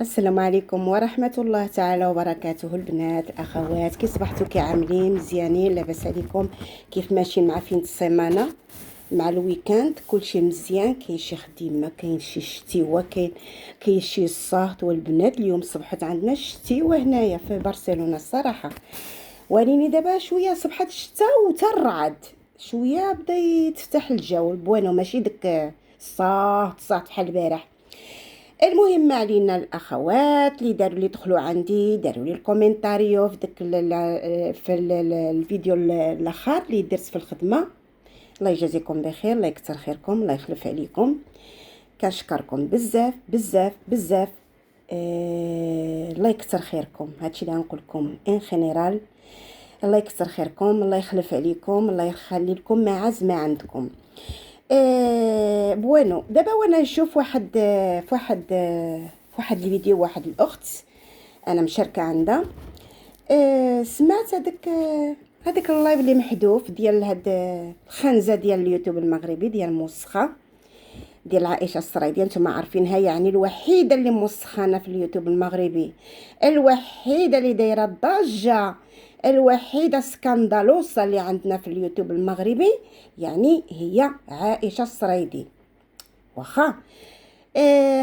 السلام عليكم ورحمة الله تعالى وبركاته. البنات الأخوات، كي صبحتوا؟ كي عاملين؟ مزيانين؟ لاباس عليكم؟ كيف ماشيين مع فين السيمانة مع الويكاند؟ كلشي مزيان؟ كاين شي خديمة، كاين شي شتيوة، كاين شي الصهد. والبنات اليوم صبحت عندنا شتيوة هنايا في برشلونة الصراحة. وليني دابا شوية صبحت الشتا وترعد شوية، بدا يتفتح الجو البوانو، ماشي داك الصهد بحال البارح. المهم، ما علينا. الاخوات اللي داروا لي دخلوا عندي داروا لي الكومنتاريو في داك الفيديو الاخر اللي درت في الخدمه. الله يجازيكم بخير، الله يكثر خيركم، الله يخلف عليكم. كنشكركم بزاف بزاف بزاف. الله يكثر خيركم. هادشي اللي غنقول لكم ان جينيرال. الله يكثر خيركم، الله يخلف عليكم، الله يخلي لكم معز ما عندكم. بوينو. دابا وانا نشوف في واحد الفيديو، واحد الاخت انا مشاركه عندها. سمعت هذاك اللايف اللي محذوف ديال هاد الخنزه ديال اليوتيوب المغربي ديال موسخه ديال عائشه السرايدي. نتوما عارفينها، يعني الوحيده اللي موسخانه في اليوتيوب المغربي، الوحيده اللي دايره الضجه، الوحيده سكاندالوسه اللي عندنا في اليوتيوب المغربي، يعني هي عائشه السرايدي. واخا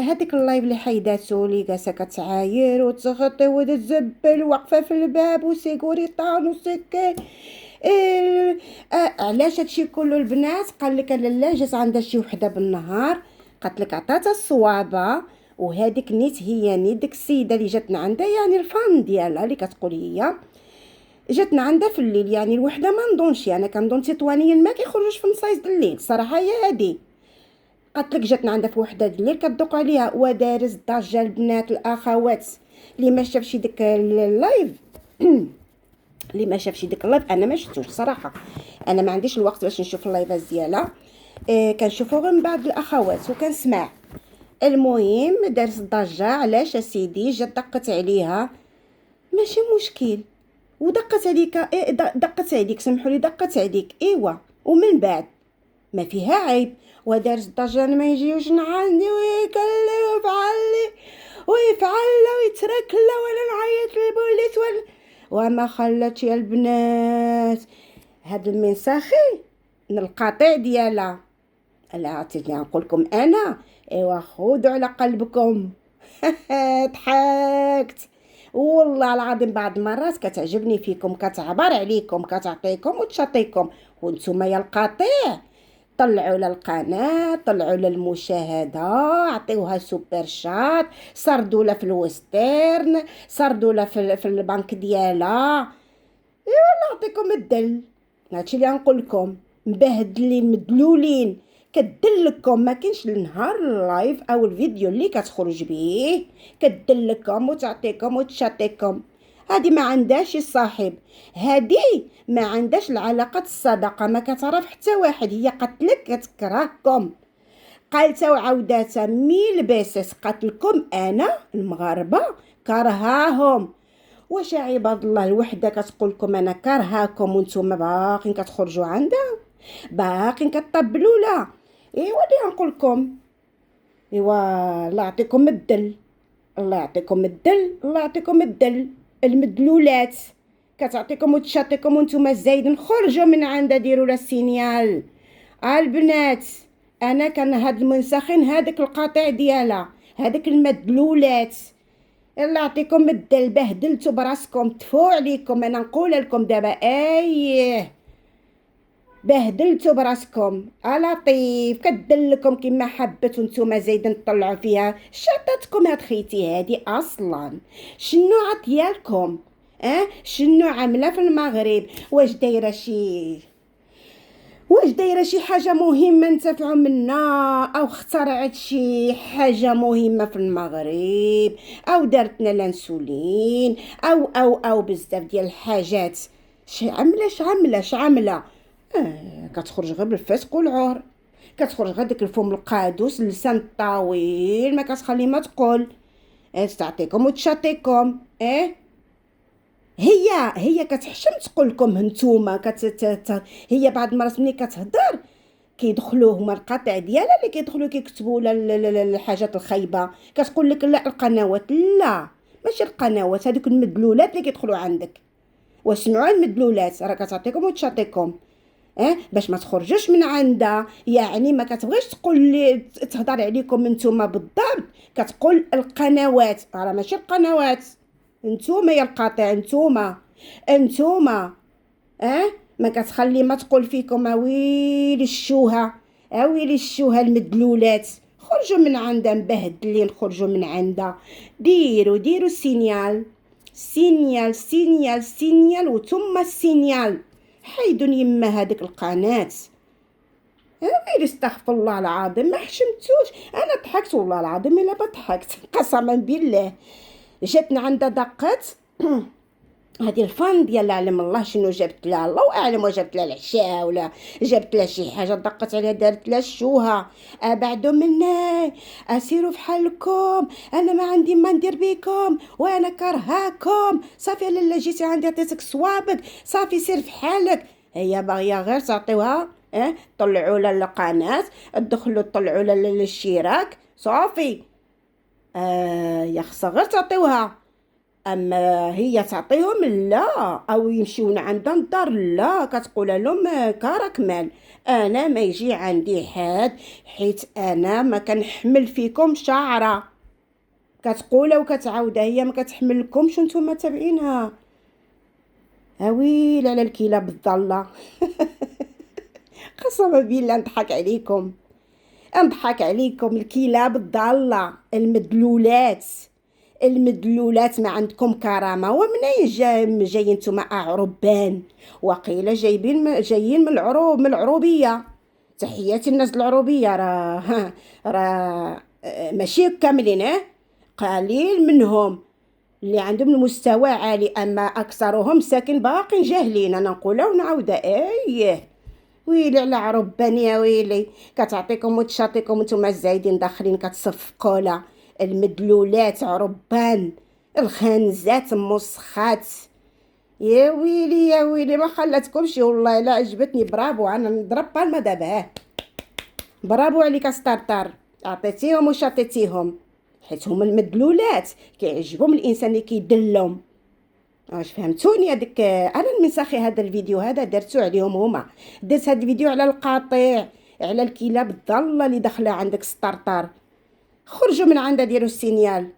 هذيك اللايف اللي حيداتو اللي جالسه كتعاير وتغطي وتزبل واقفه في الباب وسيكوريطان وسكي. علاش هادشي كله البنات؟ قال لك لالا جات عندها شي وحده بالنهار، قالت لك عطاتها الصوابه، وهذيك نيت هي نيت ديك السيده اللي جاتنا عندها، يعني الفان ديالها اللي كتقول هي جاتنا عندها في الليل. يعني الوحده ما نظنش، انا كنظن تطوانيا ما كيخرجوش في نصايص الليل صراحه. هي هادي قالت لك جاتنا عندها في وحده الليل كتدق عليها ودارس ضجه. البنات الاخوات اللي ما شافش ديك اللايف اللي ما شافش ديك اللايف، انا ما شفتوش صراحه، انا ما عنديش الوقت باش نشوف اللايفات ديالها. كنشوفو غير من بعض الاخوات وكنسمع. المهم دارت ضجه. علاش سيدي؟ جات دقت عليها، ماشي مشكل، ودقت عليك. دقت عليك، سمحوا لي، دقت عليك، ايوا. ومن بعد ما فيها عيب، ودارت ضجه ما يجيوش عندي ويكلي ويفعل لي ويفعل له ويترك له وانا نعيط للبوليس وما خلت يا البنات هاد المنساخي القطيع ديالها. لا عرفتي نقول لكم انا، ايوا خذوا على قلبكم. ضحكت والله العظيم. بعض المرات كتعجبني فيكم، كتعبر عليكم، كتعطيكم وتشطيكم، وانتم يا القطيع طلعوا للقناة، طلعوا للمشاهدة، عطيوها سوبر شات، سردوا لها في الوسترن، سردوا لها في البنك ديالها. ايوا نعطيكم الدل. هادشي اللي غنقول لكم، مبهدلين مدلولين. كدلكم ما كاينش النهار اللايف او الفيديو اللي كتخرج به كدلكم وتعطيكم وتشاطيكم. هادي ما عندهاش الصاحب، هادي ما عندهاش العلاقه الصداقه، ما كتعرف حتى واحد. هي قتلك كتكرهكم، قالتها وعاوداتها ميل باسس، قتلكم انا المغاربه كرهاهم. واش عباد الله الوحده كتقول لكم انا كرهاكم وانتم باقين كتخرجوا عندها، باقين كطبلوا لا؟ ايوا اللي نقول لكم، ايوا الله يعطيكم الدل، الله يعطيكم الدل، الله يعطيكم الدل. المدلولات كتعطيكم وتشاطيكم وانتم زايدين. خرجوا من عندها، ديروا لها السينيال. البنات انا كان هاد المنسخين، هذاك القطيع ديالها، هذاك المدلولات، الله يعطيكم الدل. بهدلتوا براسكم، تفو عليكم. انا نقول لكم دابا ايه، بهدلتوا براسكم. لطيف كدلكم كما حبت وانتم زايدين تطلعوا فيها. شطتكم هاد خيتي هادي اصلا شنو عطيالكم؟ شنو عامله في المغرب؟ واش دايره شي حاجه مهمه نتفعوا منها، او اخترعت شي حاجه مهمه في المغرب، او دارتنا لانسولين، او بزاف ديال الحاجات. شعمله كتخرج غير بالفسق والعور، كتخرج غير داك الفم القادوس، اللسان الطويل، ما كتخلي ما تقول. تعطيكم وتشاطيكم. هي كتحشم تقول لكم هنتوما هي بعض المرات ملي كتهضر كيدخلوا هما القطع ديالها اللي كيدخلوا كيكتبوا الحاجات الخايبه، كتقول لك لا القنوات، لا ماشي القنوات، هذوك المدلولات اللي كيدخلوا عندك. واسمعوا المدلولات راه كتعطيكم وتشاطيكم، باش ما تخرجوش من عندها. يعني ما كتبغيش تقول لي تهضر عليكم نتوما بالضبط، كتقول القنوات، راه ماشي القنوات، نتوما يا القاطع، نتوما ما كتخلي ما تقول فيكم اويلي الشوهه، اويلي الشوهه المدلولات، خرجوا من عندها مبهدلين، خرجوا من عندها. ديروا السينيال، سينيال وثم السينيال. حيدوا يما هذيك القناه. غير استغفر الله العظيم، ما حشمتوش. انا ضحكت والله العظيم الا ضحكت قسما بالله. جاتنا عندها دقات هذه الفان ديال علم الله شنو جابت لها، الله اعلم وجابت لها العشاء ولا جابت لها شي حاجه، دقت عليها دارت لها الشوهه. بعدو مني اسيروا في حالكم، انا ما عندي ما ندير بكم وانا كرهاكم، صافي لالا جيتي عندي عطيتك صوابك، صافي سير في حالك. هي باغيه غير تعطيوها، طلعوا لها القناه، تدخلوا طلعوا لها الاشتراك، صافي. يا خصها غير تعطيوها. اما هي تعطيهم لا، او يمشيون عندها الدار لا، كتقول لهم كراكمال انا ما يجي عندي حد، حيت انا ما كنحمل فيكم شعره. كتقولها وكتعاودها، هي ما كتحملكمش نتوما تابعينها. اويل على الكلاب الضاله. قسما بالله نضحك عليكم الكلاب الضاله المدلولات ما عندكم كرامه. ومنين جايين نتوما عربان؟ وقيله جايين من العروبيه. تحياتي الناس العروبيه، راه ماشي كاملين، قليل منهم اللي عندهم المستوى عالي، اما اكثرهم ساكن باقين جاهلين. انا نقولها ونعاودها، ويلي على عربان يا ويلي، كتعطيكم وتشاطيكم نتوما الزايدين داخلين كتصفقوا لها. المدلولات عربان، الخنزات مسخات. يا ويلي ما خلاتكمش والله، لا عجبتني، برافو. انا نضرب بالما دابا، برافو عليك ستارتر، عطيتيهم وشاطيتيهم، حيت هما المدلولات كيعجبهم الانسان اللي كيدلهم. واش فهمتوني؟ هذيك انا المساخي هذا الفيديو هذا درتو عليهم هما، درت هذا الفيديو على القاطع، على الكلاب الضاله اللي داخله عندك ستارتر. خرجوا من عندها، ديروا السينيال،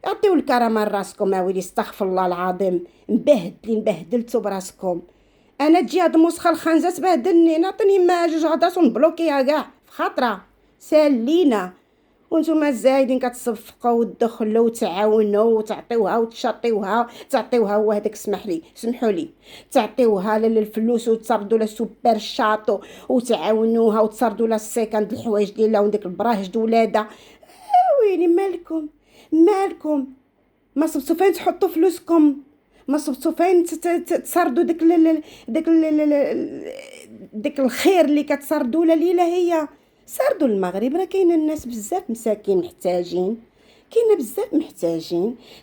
عطيو الكرامه لراسكم. ويلي استغفر الله العظيم، بهدلتو براسكم. انا تجي هاد المسخه الخنزه تبهدلني، نعطيني ما جوج هضرات ونبلوكيها كاع في خاطره سالينا. وانتوما الزايدين كتصفقوا وتدخلوا وتعاونوا وتعطيوها وتشاطيوها، تعطيوها وهذاك سمحوا لي تعطيوها للفلوس وتصردوا لها سوبر شاطو وتعاونوها وتصردوا لها السيكاند الحوايج ديالها وديك البراهج ولادها. ويلي مالكم ما صبتوا فين تحطوا فلوسكم؟ ما صبتوا فين تصردوا ديك الخير اللي كتصردوا ليله؟ هي سردوا المغرب، راه كاين الناس بزاف مساكين محتاجين،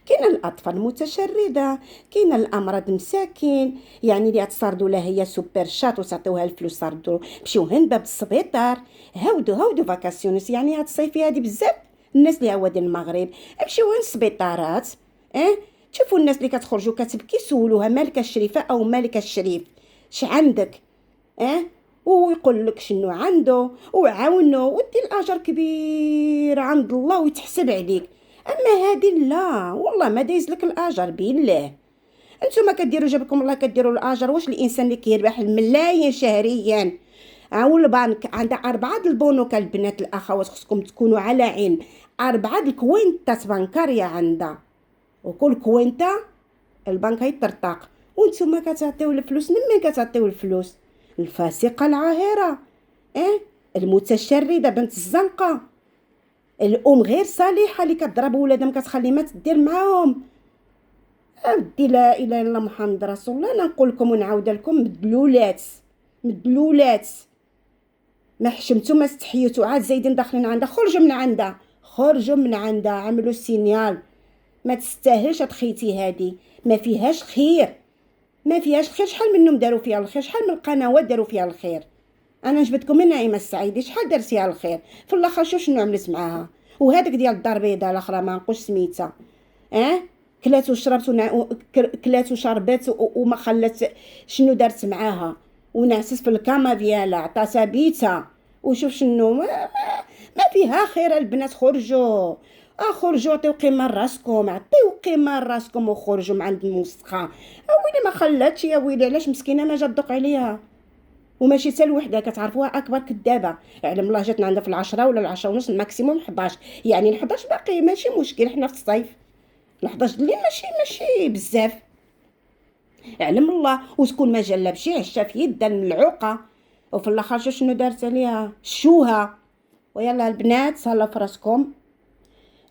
كاين الاطفال متشرده، كاين الامراض مساكين، يعني اللي تصردوا لها هي سوبر شات وتعطيوها الفلوس، صردوا مشيو هند باب السبيطار، هاودو فاكاسيونس. يعني هاد الصيفيه هادي بزاف الناس اللي عوادين المغرب مشيو هند السبيطارات، تشوفوا الناس اللي كتخرجوا كتبكي، سولوها مالك الشريفه او مالك الشريف اش عندك، ويقول لك شنو عنده وعاونو، ودي الاجر كبير عند الله ويتحسب عليك. اما هذه لا والله ما دايز لك الاجر بالله. انتم كديروا جابكم الله كديروا الاجر. واش الانسان اللي كيربح الملايين شهريا والبنك عندها 4 البنوك، البنات الاخوات خصكم تكونوا على علم، 4 الكوينتات بنكاريه عندها، وكل كوينتا البنك يطرطق، وانتم كتعطيو الفلوس. منين كتعطيو الفلوس؟ الفاسقه العاهره، المتشرده بنت الزنقه، الام غير صالحه اللي كتضرب ولادها ما كتخلي ما تدير معاهم. اودي لا اله الا الله محمد رسول الله. انا نقول لكم ونعاود لكم، مدلولات ما حشمتوا ما استحيتوا، عاد زايدين داخلين عندها. خرجوا من عندها، عملوا السينيال. ما تستاهلش تخيتي هذه، ما فيهاش خير. شحال منهم داروا فيها الخير، شحال من القنوات داروا فيها الخير. انا جبتكم من نعيمه السعيدي، شحال درتيها الخير في الاخر، شنو عملت معاها؟ وهذاك ديال الدار البيضاء الاخرى ما نقولش سميتها، كلات وشربت كلات وشربت وما خلت، شنو دارت معاها؟ ونعست في الكاما ديالها، عطاتها بيتها، وشوف شنو ما فيها خير. البنات خرجوا، خرجوا عطيو قيمه لراسكم، عطيو قيمه لراسكم وخرجوا من عند الموسخه. ويلي ما خلاتش، يا ويلي علاش مسكينه ما جات تدق عليها؟ وماشي حتى الوحده كتعرفوها اكبر كدابه، علم الله جاتنا عندها في العشرة ولا العشرة ونص، الماكسيموم 11، يعني 11 باقي ماشي مشكل، حنا في الصيف 11 اللي ماشي بزاف، علم الله. وتكون ما جلب شي عشا في يد الملعوقه، وفي الاخر شنو دارت عليها؟ شوها. ويلا البنات صلوا في راسكم،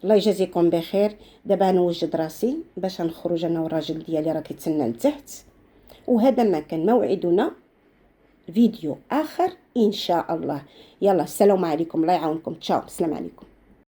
الله يجازيكم بخير. دابا نوجد راسي باش نخرج انا والراجل ديالي راه كيتسنى لتحت، وهذا ما كان موعدنا فيديو اخر ان شاء الله. يلا السلام عليكم، الله يعاونكم، تشاو، السلام عليكم.